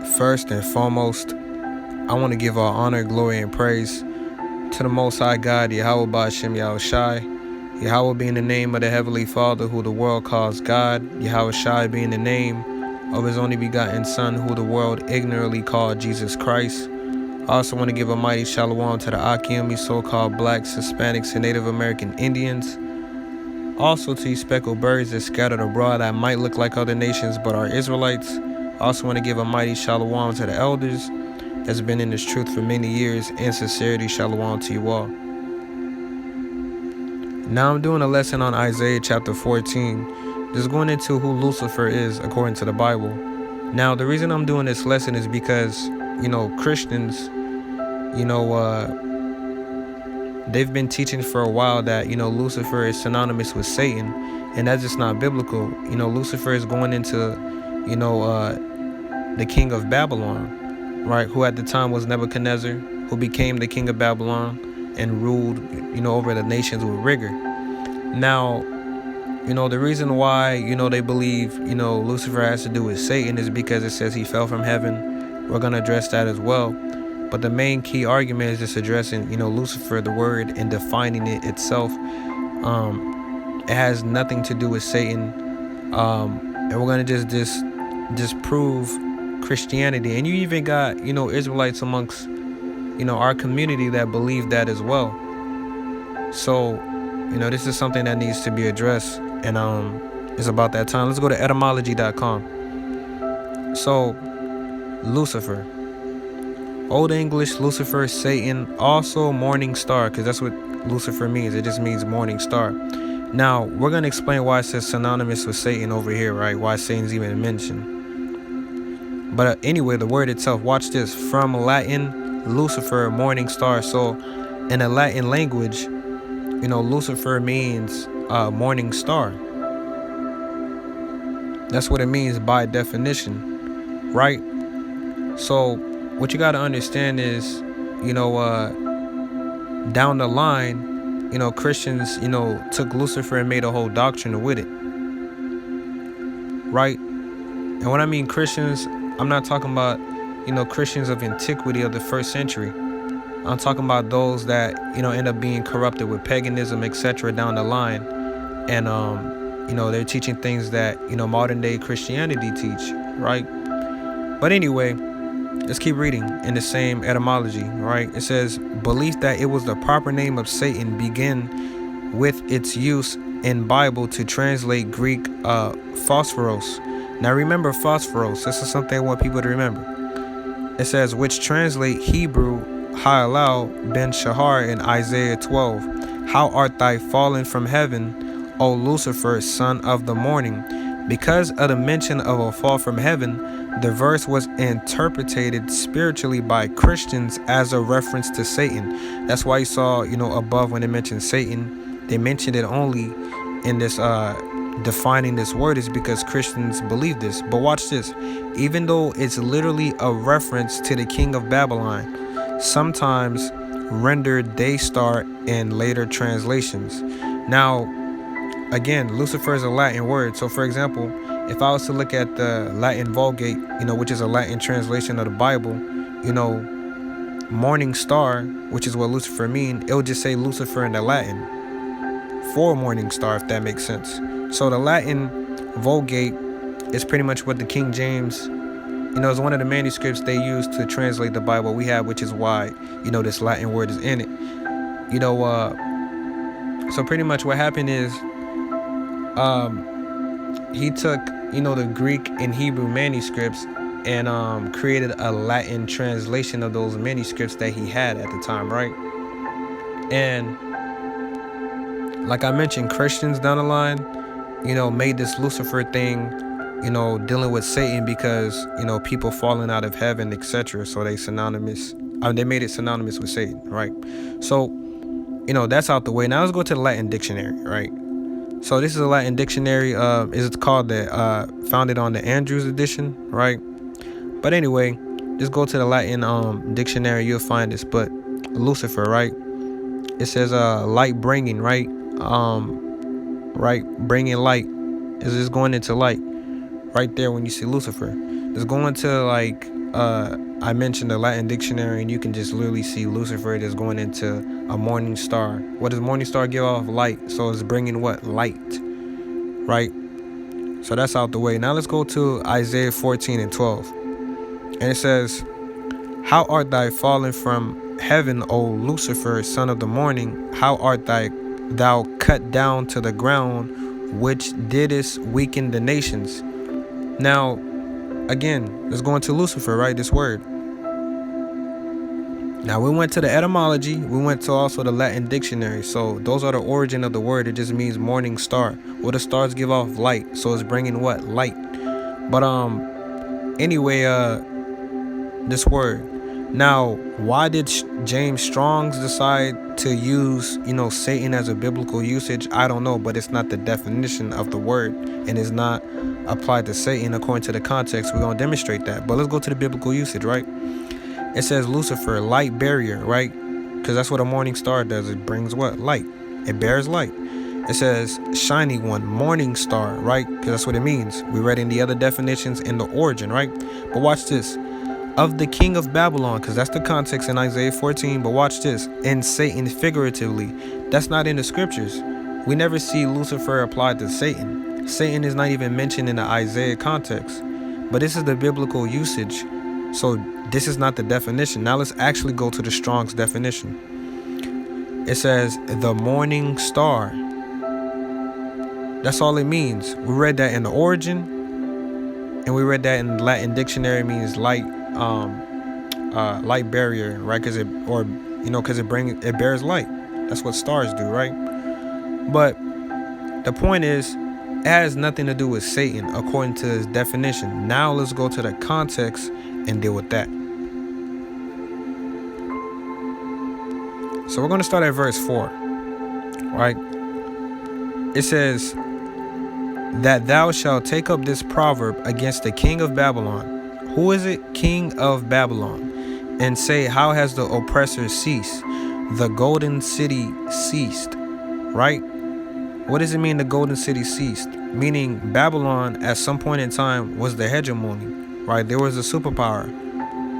First and foremost, I want to give all honor, glory, and praise to the Most High God, Yahweh Ba'Shem Yahushai. Yahweh being the name of the Heavenly Father, who the world calls God. Yahushai being the name of His only begotten Son, who the world ignorantly called Jesus Christ. I also want to give a mighty shalom to the Akim, so-called blacks, Hispanics, and Native American Indians. Also to you speckled birds that scattered abroad that might look like other nations but are Israelites. I also want to give a mighty shalom to the elders that's been in this truth for many years, and sincerity shalom to you all. Now I'm doing a lesson on Isaiah chapter 14, just going into who Lucifer is according to the Bible. Now the reason I'm doing this lesson is because, Christians, they've been teaching for a while that, Lucifer is synonymous with Satan, and that's just not biblical. Lucifer is going into, the king of Babylon, right, who at the time was Nebuchadnezzar, who became the king of Babylon and ruled, over the nations with rigor. Now, the reason why, they believe, Lucifer has to do with Satan is because it says he fell from heaven. We're going to address that as well. But the main key argument is just addressing, Lucifer, the word, and defining it itself. It has nothing to do with Satan. And we're going to just disprove Christianity. And you even got, Israelites amongst, our community that believe that as well. So, this is something that needs to be addressed. And it's about that time. Let's go to etymology.com. So, Lucifer. Old English, Lucifer, Satan, also morning star, because that's what Lucifer means. It just means morning star. Now, we're going to explain why it says synonymous with Satan over here, right? Why Satan's even mentioned. But anyway, the word itself, watch this. From Latin, Lucifer, morning star. So, in the Latin language, Lucifer means morning star. That's what it means by definition, right? So, what you got to understand is, down the line, Christians, took Lucifer and made a whole doctrine with it. Right? And when I mean Christians, I'm not talking about, Christians of antiquity of the first century. I'm talking about those that, end up being corrupted with paganism, etc. down the line. And, they're teaching things that, modern day Christianity teach. Right? But anyway, let's keep reading in the same etymology, right? It says, belief that it was the proper name of Satan begin with its use in Bible to translate Greek phosphoros. Now remember phosphoros. This is something I want people to remember. It says, which translate Hebrew Ha'alal ben Shahar in Isaiah 12. How art thou fallen from heaven, O Lucifer, son of the morning? Because of the mention of a fall from heaven, the verse was interpreted spiritually by Christians as a reference to Satan. That's why you saw, above when they mentioned Satan, they mentioned it only in this defining this word is because Christians believe this. But watch this. Even though it's literally a reference to the king of Babylon, sometimes rendered day star in later translations. Now, again, Lucifer is a Latin word. So, for example, if I was to look at the Latin Vulgate, which is a Latin translation of the Bible, morning star, which is what Lucifer means, it would just say Lucifer in the Latin for morning star, if that makes sense. So the Latin Vulgate is pretty much what the King James, is one of the manuscripts they use to translate the Bible we have, which is why, this Latin word is in it. So pretty much what happened is, he took, the Greek and Hebrew manuscripts and created a Latin translation of those manuscripts that he had at the time, right? And like I mentioned, Christians down the line, made this Lucifer thing, dealing with Satan because, people falling out of heaven, etc. So they made it synonymous with Satan, right? So, that's out the way. Now let's go to the Latin dictionary, right? So this is a Latin dictionary. It's called founded on the Andrews edition, right? But anyway, just go to the Latin dictionary. You'll find this. But Lucifer, right? It says light bringing, right? Right, bringing light is just going into light. Right there when you see Lucifer, it's going to like I mentioned the Latin dictionary, and you can just literally see Lucifer just going into a morning star. What does morning star give off? Light. So it's bringing what? Light, right? So that's out the way. Now let's go to Isaiah 14:12. And it says, "How art thou fallen from heaven, O Lucifer, son of the morning? How art thou cut down to the ground, which didst weaken the nations?" Now, again, let's go into Lucifer, right? This word. Now, we went to the etymology. We went to also the Latin dictionary. So those are the origin of the word. It just means morning star. Well, the stars give off light. So it's bringing what? Light. But anyway, this word. Now, why did James Strong's decide to use, Satan as a biblical usage? I don't know, but it's not the definition of the word, and is not applied to Satan according to the context. We're going to demonstrate that. But let's go to the biblical usage, right? It says Lucifer, light barrier, right? Because that's what a morning star does. It brings what? Light. It bears light. It says shiny one, morning star, right? Because that's what it means. We read in the other definitions in the origin, right? But watch this. Of the king of Babylon, because that's the context in Isaiah 14. But watch this. And Satan figuratively. That's not in the scriptures. We never see Lucifer applied to Satan. Satan is not even mentioned in the Isaiah context. But this is the biblical usage. So this is not the definition. Now let's actually go to the Strong's definition. It says the morning star. That's all it means. We read that in the origin, and we read that in the Latin dictionary. It means light, light barrier, right? Because it bears light. That's what stars do, right? But the point is, it has nothing to do with Satan according to his definition. Now let's go to the context and deal with that. So we're going to start at verse 4, right? It says that thou shalt take up this proverb against the king of Babylon. Who is it? King of Babylon. And say, how has the oppressor ceased? The golden city ceased, right? What does it mean the golden city ceased? Meaning Babylon at some point in time was the hegemony, right? There was a superpower.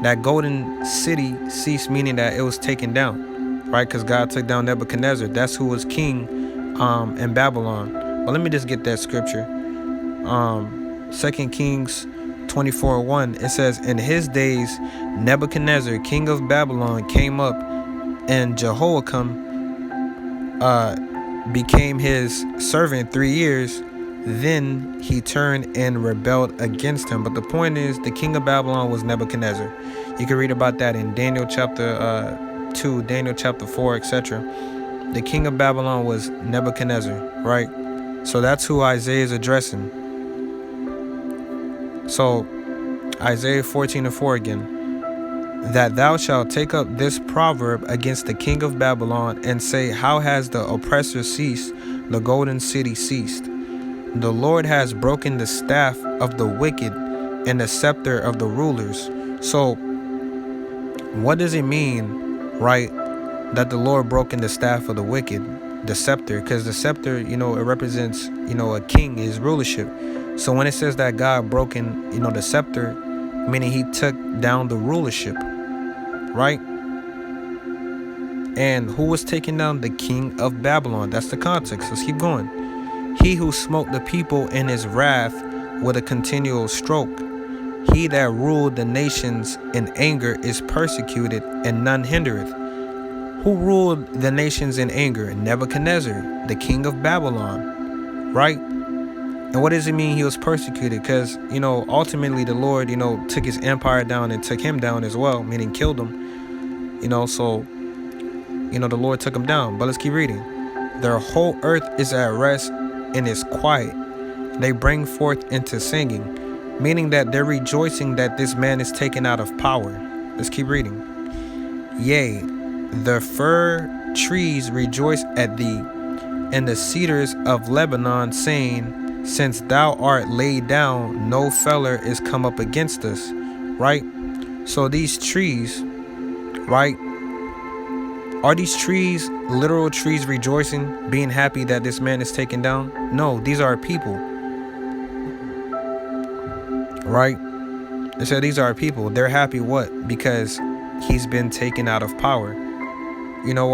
That golden city ceased, meaning that it was taken down, right? Because God took down Nebuchadnezzar. That's who was king in Babylon. But let me just get that scripture. 2 Kings 24:1. It says, in his days Nebuchadnezzar, king of Babylon, came up, and Jehoiakim became his servant 3 years. Then he turned and rebelled against him. But the point is, the king of Babylon was Nebuchadnezzar. You can read about that in Daniel chapter 2, Daniel chapter 4, etc. The king of Babylon was Nebuchadnezzar, right? So that's who Isaiah is addressing. So Isaiah 14:4 again. That thou shalt take up this proverb against the king of Babylon, and say, how has the oppressor ceased? The golden city ceased. The Lord has broken the staff of the wicked and the scepter of the rulers. So what does it mean, right, that the Lord broken the staff of the wicked, the scepter? Because the scepter, it represents, a king, his rulership. So when it says that God broken, the scepter, meaning he took down the rulership, right? And who was taking down? The king of Babylon. That's the context. Let's keep going. He who smote the people in his wrath with a continual stroke. He that ruled the nations in anger is persecuted, and none hindereth. Who ruled the nations in anger? Nebuchadnezzar, the king of Babylon, right? And what does it mean he was persecuted? Because, ultimately the Lord, took his empire down and took him down as well, meaning killed him. So, the Lord took him down. But let's keep reading. Their whole earth is at rest and is quiet. They bring forth into singing, meaning that they're rejoicing that this man is taken out of power. Let's keep reading. Yea, the fir trees rejoice at thee, and the cedars of Lebanon, saying, since thou art laid down, no feller is come up against us, right? So these trees, right? Are these trees literal trees rejoicing, being happy that this man is taken down? No, these are people, right? It said these are our people. They're happy what? Because he's been taken out of power. You know,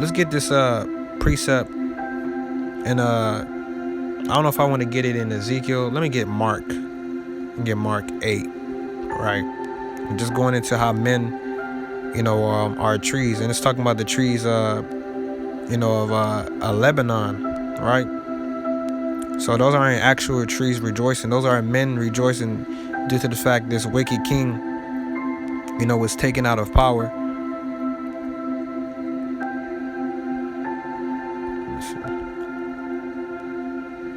let's get this precept, and I don't know if I want to get it in Ezekiel. Let me get Mark. Get Mark 8, right? I'm just going into how men, are trees, and it's talking about the trees, of Lebanon, right? So those aren't actual trees rejoicing. Those are men rejoicing due to the fact this wicked king, was taken out of power.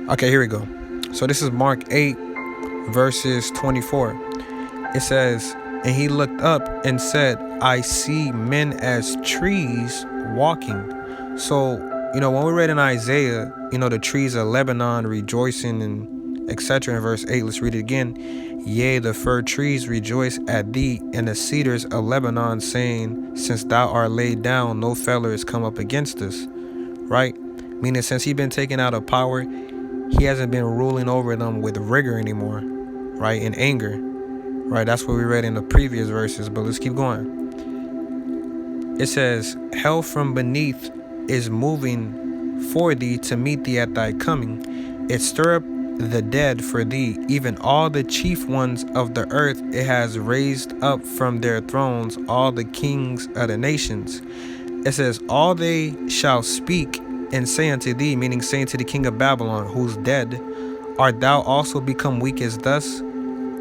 Okay, here we go. So this is Mark 8, verses 24. It says, and he looked up and said, I see men as trees walking. So, when we read in Isaiah, the trees of Lebanon rejoicing and etc. in verse 8, let's read it again. Yea, the fir trees rejoice at thee, and the cedars of Lebanon, saying, since thou art laid down, no feller is come up against us. Right? Meaning, since he's been taken out of power, he hasn't been ruling over them with rigor anymore, right? In anger, right? That's what we read in the previous verses, but let's keep going. It says, hell from beneath is moving for thee to meet thee at thy coming. It stir up the dead for thee, even all the chief ones of the earth. It has raised up from their thrones all the kings of the nations. It says, all they shall speak and say unto thee, meaning saying to the king of Babylon, who's dead, art thou also become weak as thus,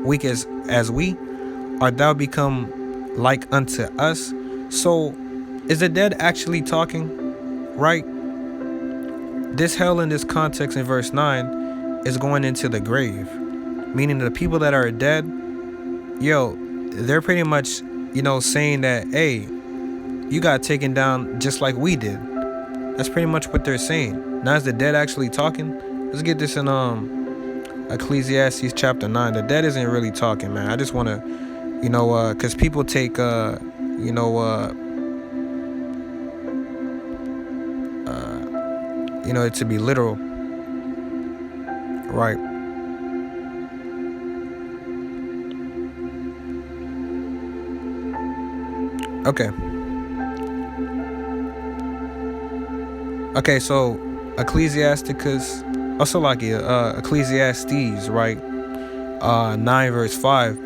weak as we? Art thou become like unto us? So is the dead actually talking, right? This hell in this context in verse 9 is going into the grave, meaning the people that are dead, they're pretty much, saying that, hey, you got taken down just like we did. That's pretty much what they're saying. Now is the dead actually talking? Let's get this in Ecclesiastes chapter 9. The dead isn't really talking, man. I just want to, because people take, it to be literal, right? Okay. Okay, so Ecclesiastes, right? 9 verse 5.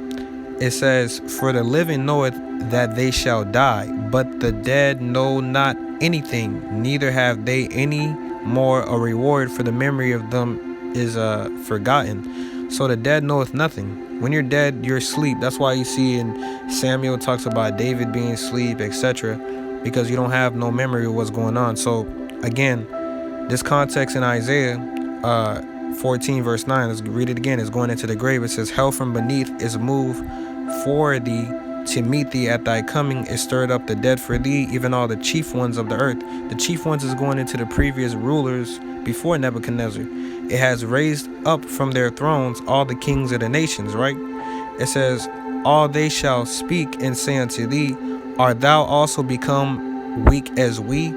It says, for the living knoweth that they shall die, but the dead know not anything, neither have they any more a reward, for the memory of them is forgotten. So the dead knoweth nothing. When you're dead, you're asleep. That's why you see in Samuel talks about David being asleep, etc., because you don't have no memory of what's going on. So again, this context in Isaiah 14 verse 9, let's read it again, is going into the grave. It says, hell from beneath is moved for thee to meet thee at thy coming. It stirred up the dead for thee, even all the chief ones of the earth. The chief ones is going into the previous rulers before Nebuchadnezzar. It has raised up from their thrones all the kings of the nations, right? It says, all they shall speak and say unto thee, art thou also become weak as we?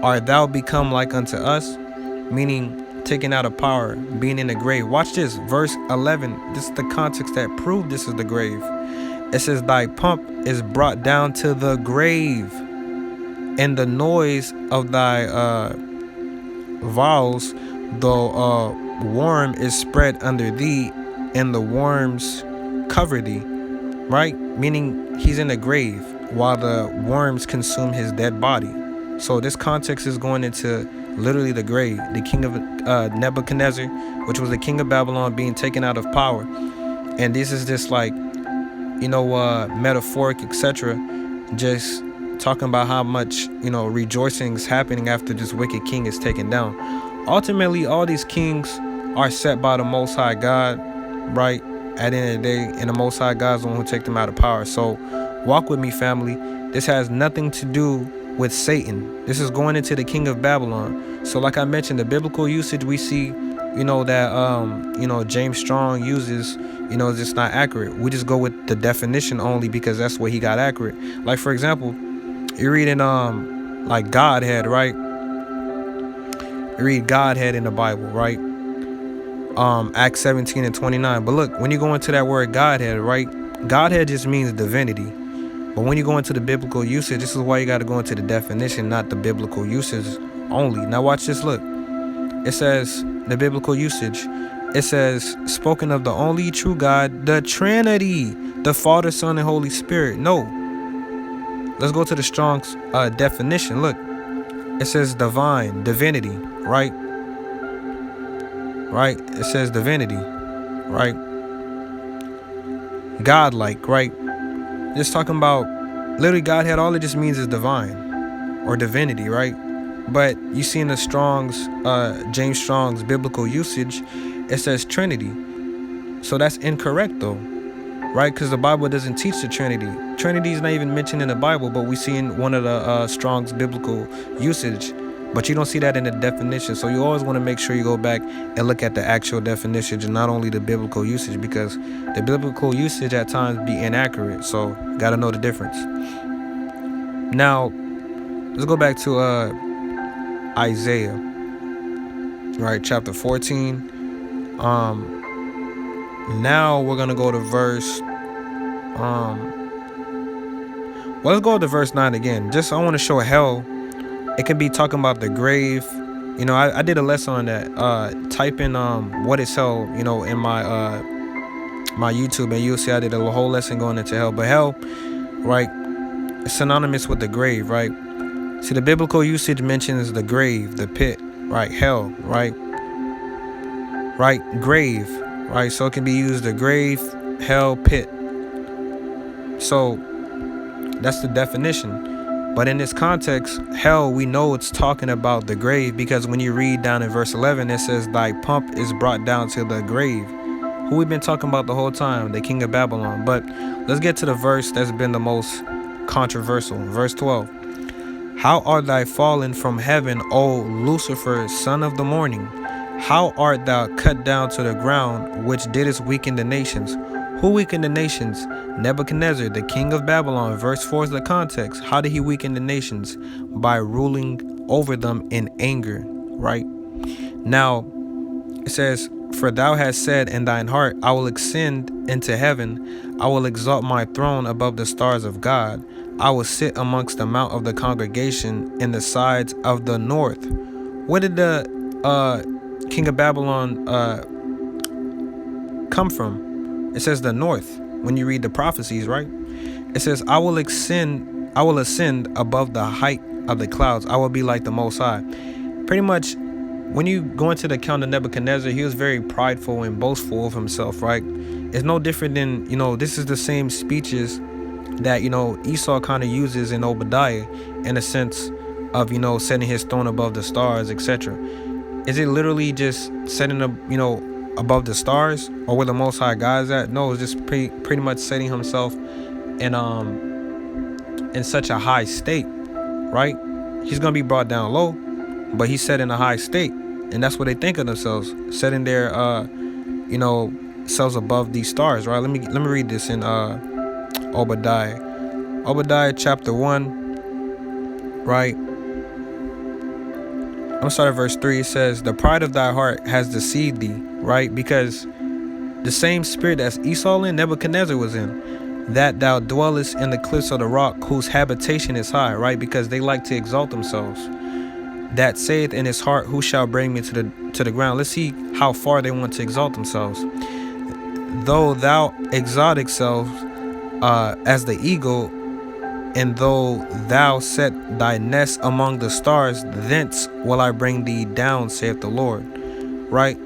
Art thou become like unto us? Meaning taken out of power, being in the grave. Watch this, verse 11. This is the context that proved this is the grave. It says, thy pump is brought down to the grave, and the noise of thy vows, the worm is spread under thee, and the worms cover thee. Right? Meaning he's in the grave while the worms consume his dead body. So this context is going into literally the grave. The king of Nebuchadnezzar, which was the king of Babylon, being taken out of power. And this is just like, metaphoric, etc. Just talking about how much, rejoicing is happening after this wicked king is taken down. Ultimately, all these kings are set by the Most High God, right? At the end of the day, and the Most High God is the one who take them out of power. So walk with me, family. This has nothing to do with Satan. This is going into the king of Babylon. So like I mentioned, the biblical usage we see, that James Strong uses, is just not accurate. We just go with the definition only because that's where he got accurate. Like, for example, you read in like Godhead, right? You read Godhead in the Bible, right? Acts 17 and 29. But look, when you go into that word Godhead, right? Godhead just means divinity. But when you go into the biblical usage, this is why you got to go into the definition, not the biblical usage only. Now watch this. Look, it says the biblical usage. It says, spoken of the only true God, the Trinity, the Father, Son, and Holy Spirit. No. Let's go to the Strong's definition. Look, it says divine, divinity, right? Right? It says divinity, right? Godlike, right? Just talking about literally Godhead, all it just means is divine or divinity, right? But you see in the Strong's, James Strong's biblical usage, it says Trinity. So that's incorrect though, right? Because the Bible doesn't teach the Trinity. Trinity is not even mentioned in the Bible, but we see in one of the Strong's biblical usage. But you don't see that in the definition. So you always want to make sure you go back and look at the actual definition and not only the biblical usage, because the biblical usage at times be inaccurate. So you got to know the difference. Now, let's go back to Isaiah, right? Chapter 14. Now we're going to go to verse... let's go to verse 9 again. Just I want to show hell. It can be talking about the grave. You know, I did a lesson on that. Type in what is hell, you know, in my my YouTube, and you'll see I did a whole lesson going into hell. But hell, right, is synonymous with the grave, right? See, the biblical usage mentions the grave, the pit, right? Hell, right? Right? Grave, right? So it can be used the grave, hell, pit. So that's the definition. But in this context, hell, we know it's talking about the grave, because when you read down in verse 11, it says, thy pomp is brought down to the grave. Who we've been talking about the whole time, the king of Babylon. But let's get to the verse that's been the most controversial. Verse 12. How art thou fallen from heaven, O Lucifer, son of the morning? How art thou cut down to the ground, which didst weaken the nations? Who weakened the nations? Nebuchadnezzar, the king of Babylon. Verse 4 is the context. How did he weaken the nations? By ruling over them in anger, right? Now, it says, for thou hast said in thine heart, I will ascend into heaven. I will exalt my throne above the stars of God. I will sit amongst the mount of the congregation in the sides of the north. Where did the king of Babylon come from? It says the north. When you read the prophecies, right? It says, I will ascend above the height of the clouds. I will be like the Most High. Pretty much, when you go into the account of Nebuchadnezzar, he was very prideful and boastful of himself, right? It's no different than, you know, this is the same speeches that, you know, Esau kind of uses in Obadiah, in a sense of, you know, setting his throne above the stars, etc. Is it literally just setting up, you know, above the stars, or where the Most High God is at? No, it's just pretty much setting himself in such a high state, right? He's gonna be brought down low, but he's set in a high state, and that's what they think of themselves, setting their you know, selves above these stars, right? Let me read this in Obadiah chapter 1, right? I'm gonna start at verse 3. It says, the pride of thy heart has deceived thee, right? Because the same spirit that Esau in, Nebuchadnezzar was in, that thou dwellest in the cliffs of the rock, whose habitation is high, right? Because they like to exalt themselves. That saith in his heart, who shall bring me to the ground? Let's see how far they want to exalt themselves. Though thou exalt thyself as the eagle, and though thou set thy nest among the stars, thence will I bring thee down, saith the Lord. Right?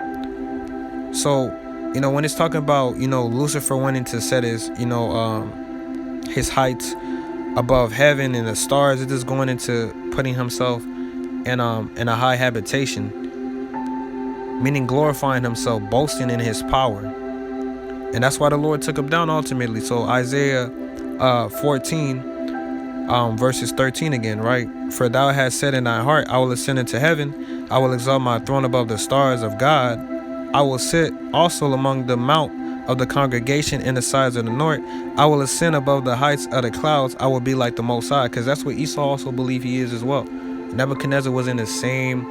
So, you know, when it's talking about, you know, Lucifer wanting to set his, you know, his heights above heaven and the stars, it is going into putting himself in a high habitation, meaning glorifying himself, boasting in his power. And that's why the Lord took him down ultimately. So Isaiah 14 verses 13 again, right? For thou hast said in thy heart, I will ascend into heaven. I will exalt my throne above the stars of God. I will sit also among the mount of the congregation in the sides of the north. I will ascend above the heights of the clouds. I will be like the Most High. Because that's what Esau also believed he is as well. Nebuchadnezzar was in the same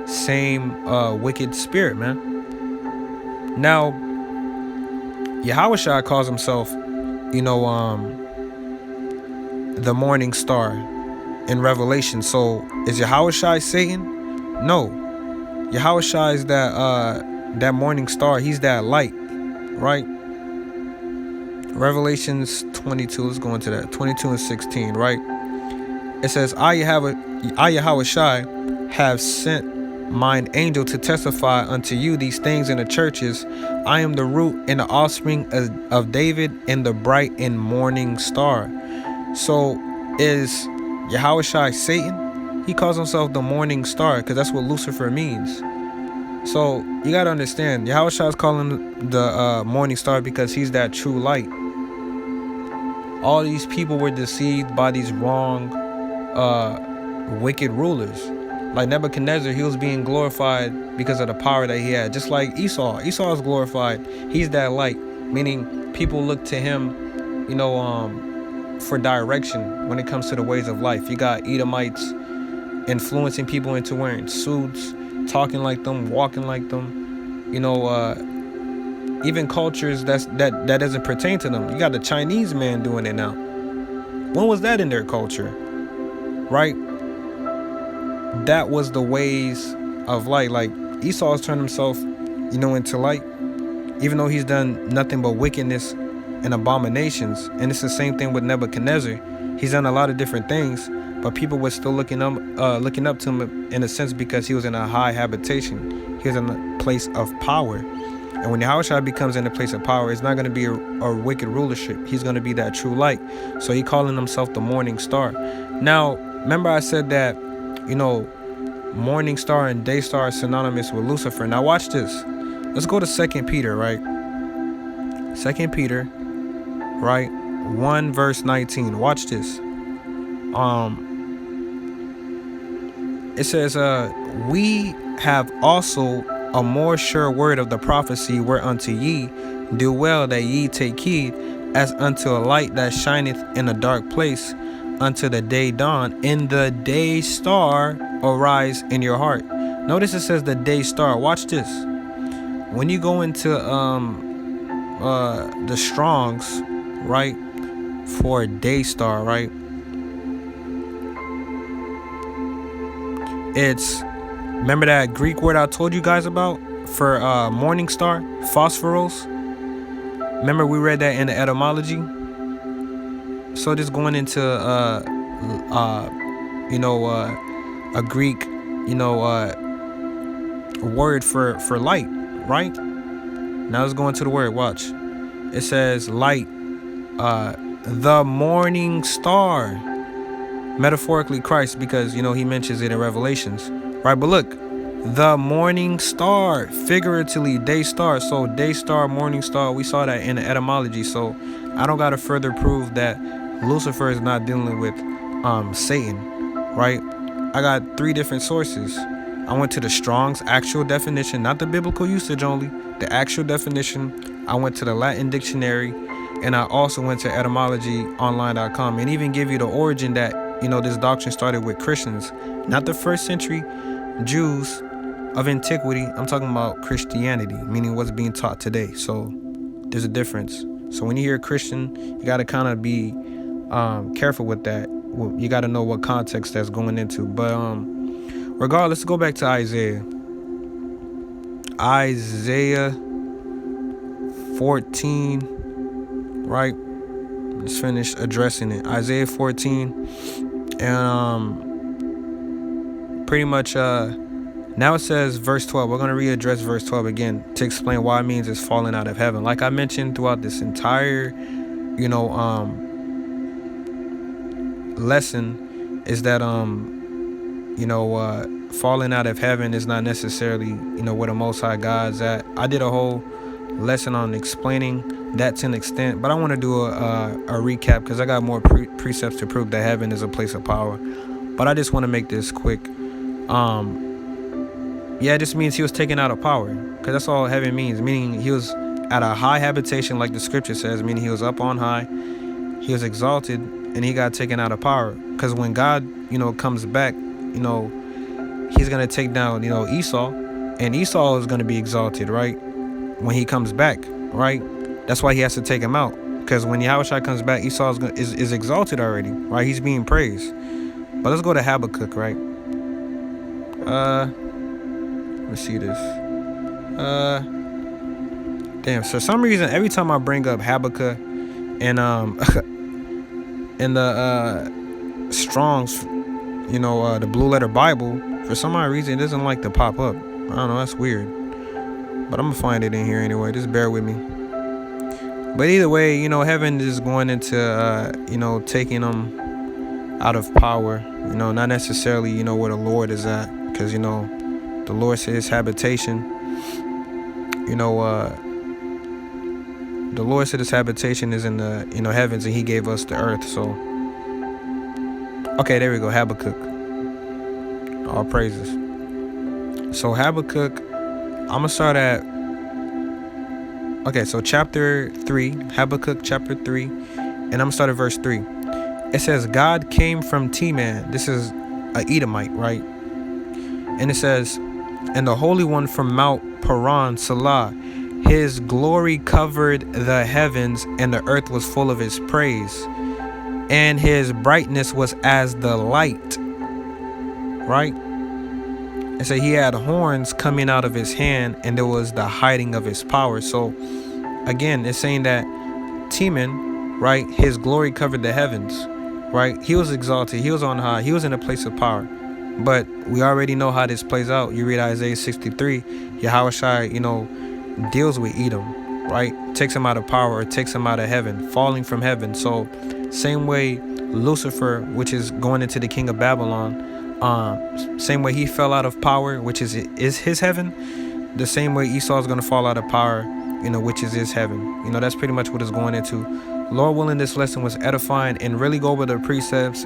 same wicked spirit, man. Now, Yahushua calls himself, the morning star in Revelation. So is Yahushua Satan? No. Yahushua is that morning star. He's that light, right? Revelations 22, let's go into that. 22 and 16, right? It says, I Yahushua have sent mine angel to testify unto you these things in the churches. I am the root and the offspring of David and the bright and morning star. So is Yahushua Satan? He calls himself the morning star because that's what Lucifer means. So you got to understand, Yahushua is calling the morning star because he's that true light. All these people were deceived by these wrong wicked rulers. Like Nebuchadnezzar, he was being glorified because of the power that he had. Just like Esau. Esau is glorified. He's that light, meaning people look to him, for direction when it comes to the ways of life. You got Edomites influencing people into wearing suits, talking like them, walking like them. Even cultures that doesn't pertain to them. You got the Chinese man doing it now. When was that in their culture? Right? That was the ways of light. Like Esau has turned himself, into light, even though he's done nothing but wickedness and abominations. And it's the same thing with Nebuchadnezzar. He's done a lot of different things, but people were still looking up to him in a sense because he was in a high habitation. He was in a place of power. And when Yahushua becomes in a place of power, it's not going to be a wicked rulership. He's going to be that true light. So he calling himself the morning star. Now, remember I said that, morning star and day star are synonymous with Lucifer. Now watch this. Let's go to 2 Peter, right? 2 Peter, right? 1 verse 19. Watch this. It says, we have also a more sure word of the prophecy, whereunto ye do well that ye take heed, as unto a light that shineth in a dark place, unto the day dawn, and the day star arise in your heart. Notice it says the day star. Watch this. When you go into the Strongs, right, for day star, right, it's, remember that Greek word I told you guys about for morning star, phosphoros? Remember we read that in the etymology? So just going into a Greek, word for light, right? Now let's go into the word. Watch. It says light, the morning star. Metaphorically Christ, because he mentions it in Revelations, right? But look, the morning star, figuratively day star. So day star, morning star, we saw that in the etymology. So I don't gotta further prove that Lucifer is not dealing with Satan, right? I got 3 different sources. I went to the Strong's actual definition, not the biblical usage only, the actual definition. I went to the Latin dictionary, and I also went to etymologyonline.com, and even give you the origin that this doctrine started with Christians, not the first century Jews of antiquity. I'm talking about Christianity, meaning what's being taught today. So there's a difference. So when you hear Christian, you got to kind of be careful with that. You got to know what context that's going into. But regardless, let's go back to Isaiah 14, right? Let's finish addressing it. Isaiah 14, and pretty much now it says verse 12. We're going to readdress verse 12 again to explain why it means it's falling out of heaven. Like I mentioned throughout this entire lesson, is that falling out of heaven is not necessarily where the Most High God's at. I did a whole lesson on explaining that to an extent, but I want to do a recap because I got more precepts to prove that heaven is a place of power. But I just want to make this quick. It just means he was taken out of power, because that's all heaven means, meaning he was at a high habitation, like the scripture says, meaning he was up on high, he was exalted, and he got taken out of power. Because when God comes back, he's gonna take down, Esau, and Esau is gonna be exalted, right? When he comes back, right? That's why he has to take him out, because when Yahushua comes back, Esau is exalted already, right? He's being praised. But let's go to Habakkuk, right? Let's see this. Damn. For some reason, every time I bring up Habakkuk and in the Strong's, the Blue Letter Bible, for some odd reason it doesn't like to pop up. I don't know. That's weird. But I'm gonna find it in here anyway. Just bear with me. But either way, heaven is going into, taking them out of power. Not necessarily, where the Lord is at, because the Lord said his habitation. The Lord said his habitation is in the heavens, and he gave us the earth. So, okay, there we go. Habakkuk. All praises. So Habakkuk, I'm gonna start at. Okay, so chapter 3, Habakkuk chapter 3, and I'm gonna start at verse 3. It says, God came from Teman. This is a Edomite, right? And it says, and the Holy One from Mount Paran, Salah. His glory covered the heavens, and the earth was full of his praise. And his brightness was as the light, right? And so he had horns coming out of his hand, and there was the hiding of his power. So again, it's saying that Teman, right, his glory covered the heavens, right? He was exalted. He was on high. He was in a place of power. But we already know how this plays out. You read Isaiah 63, Yahushua, deals with Edom, right? Takes him out of power, or takes him out of heaven, falling from heaven. So same way Lucifer, which is going into the king of Babylon, same way he fell out of power, which is his heaven, the same way Esau is going to fall out of power, which is his heaven. That's pretty much what it's going into. Lord willing, this lesson was edifying and really go over the precepts